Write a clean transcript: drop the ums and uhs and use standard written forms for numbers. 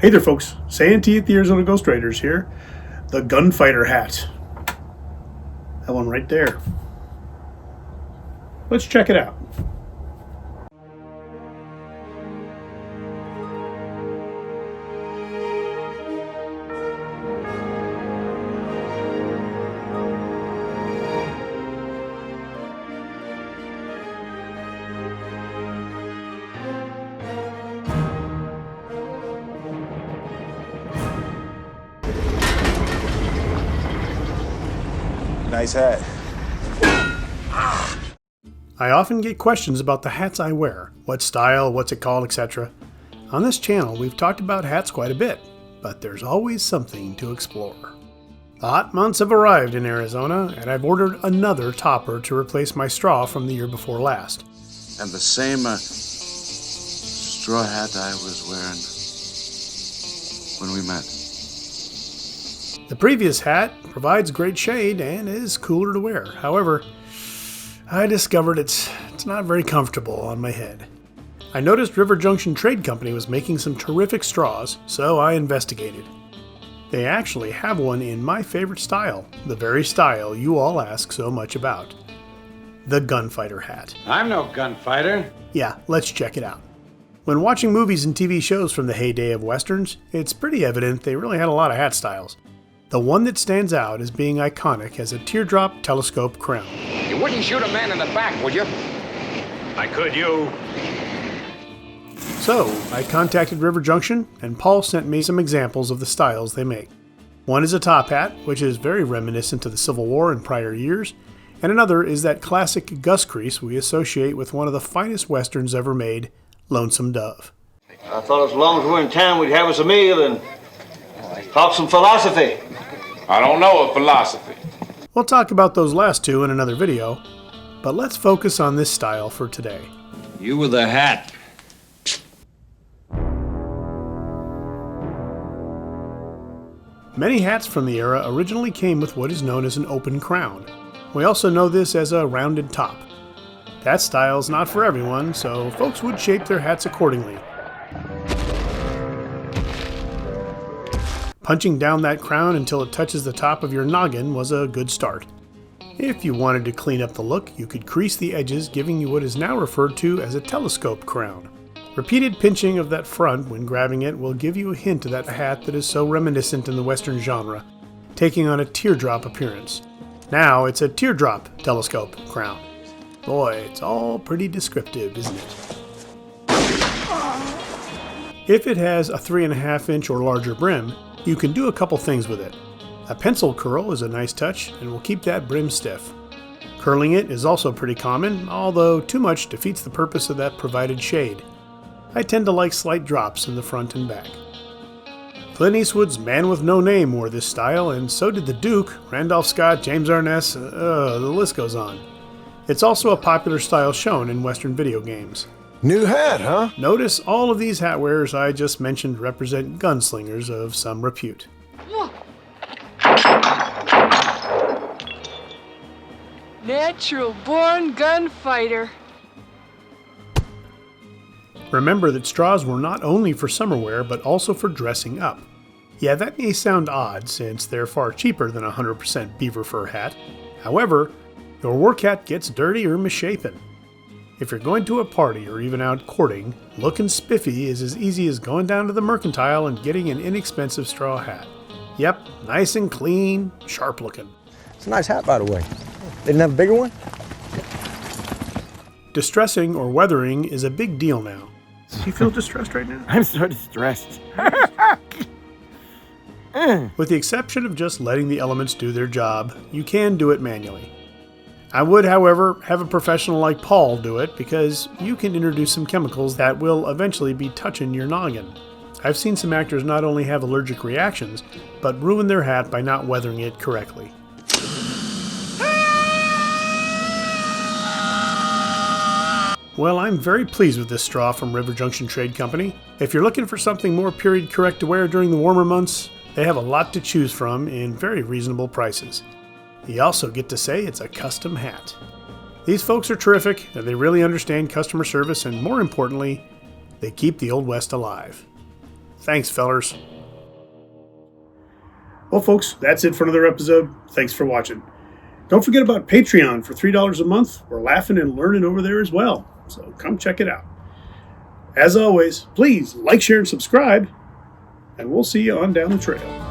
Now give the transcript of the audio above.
Hey there folks, Santee at the Arizona Ghost Raiders here. The Gunfighter Hat. That one right there. Let's check it out. Nice hat. I often get questions about the hats I wear. What style, what's it called, etc. On this channel, we've talked about hats quite a bit, but there's always something to explore. The hot months have arrived in Arizona, and I've ordered another topper to replace my straw from the year before last. And the same straw hat I was wearing when we met. The previous hat provides great shade and is cooler to wear. However, I discovered it's not very comfortable on my head. I noticed River Junction Trade Company was making some terrific straws, so I investigated. They actually have one in my favorite style, the very style you all ask so much about. The Gunfighter Hat. I'm no gunfighter. Yeah, let's check it out. When watching movies and TV shows from the heyday of Westerns, it's pretty evident they really had a lot of hat styles. The one that stands out as being iconic has a teardrop telescope crown. You wouldn't shoot a man in the back, would you? I could, you. So, I contacted River Junction, and Paul sent me some examples of the styles they make. One is a top hat, which is very reminiscent of the Civil War and prior years, and another is that classic Gus crease we associate with one of the finest Westerns ever made, Lonesome Dove. I thought as long as we're in town, we'd have us a meal and talk some philosophy. I don't know of philosophy. We'll talk about those last two in another video, but let's focus on this style for today. You with a hat. Many hats from the era originally came with what is known as an open crown. We also know this as a rounded top. That style's not for everyone, so folks would shape their hats accordingly. Punching down that crown until it touches the top of your noggin was a good start. If you wanted to clean up the look, you could crease the edges, giving you what is now referred to as a telescope crown. Repeated pinching of that front when grabbing it will give you a hint of that hat that is so reminiscent in the Western genre, taking on a teardrop appearance. Now it's a teardrop telescope crown. Boy, it's all pretty descriptive, isn't it? If it has a 3.5 inch or larger brim, you can do a couple things with it. A pencil curl is a nice touch and will keep that brim stiff. Curling it is also pretty common, although too much defeats the purpose of that provided shade. I tend to like slight drops in the front and back. Clint Eastwood's Man with No Name wore this style, and so did the Duke, Randolph Scott, James Arness, the list goes on. It's also a popular style shown in Western video games. New hat, huh? Notice all of these hat wearers I just mentioned represent gunslingers of some repute. Natural born gunfighter. Remember that straws were not only for summer wear, but also for dressing up. Yeah, that may sound odd since they're far cheaper than a 100% beaver fur hat. However, your work hat gets dirty or misshapen. If you're going to a party or even out courting, looking spiffy is as easy as going down to the mercantile and getting an inexpensive straw hat. Yep, nice and clean, sharp looking. It's a nice hat, by the way. They didn't have a bigger one? Distressing or weathering is a big deal now. Do you feel distressed right now? I'm so distressed. With the exception of just letting the elements do their job, you can do it manually. I would, however, have a professional like Paul do it because you can introduce some chemicals that will eventually be touching your noggin. I've seen some actors not only have allergic reactions, but ruin their hat by not weathering it correctly. Well, I'm very pleased with this straw from River Junction Trade Company. If you're looking for something more period correct to wear during the warmer months, they have a lot to choose from in very reasonable prices. You also get to say it's a custom hat. These folks are terrific, and they really understand customer service, and more importantly, they keep the Old West alive. Thanks, fellers. Well, folks, that's it for another episode. Thanks for watching. Don't forget about Patreon for $3 a month. We're laughing and learning over there as well. So come check it out. As always, please like, share, and subscribe. And we'll see you on down the trail.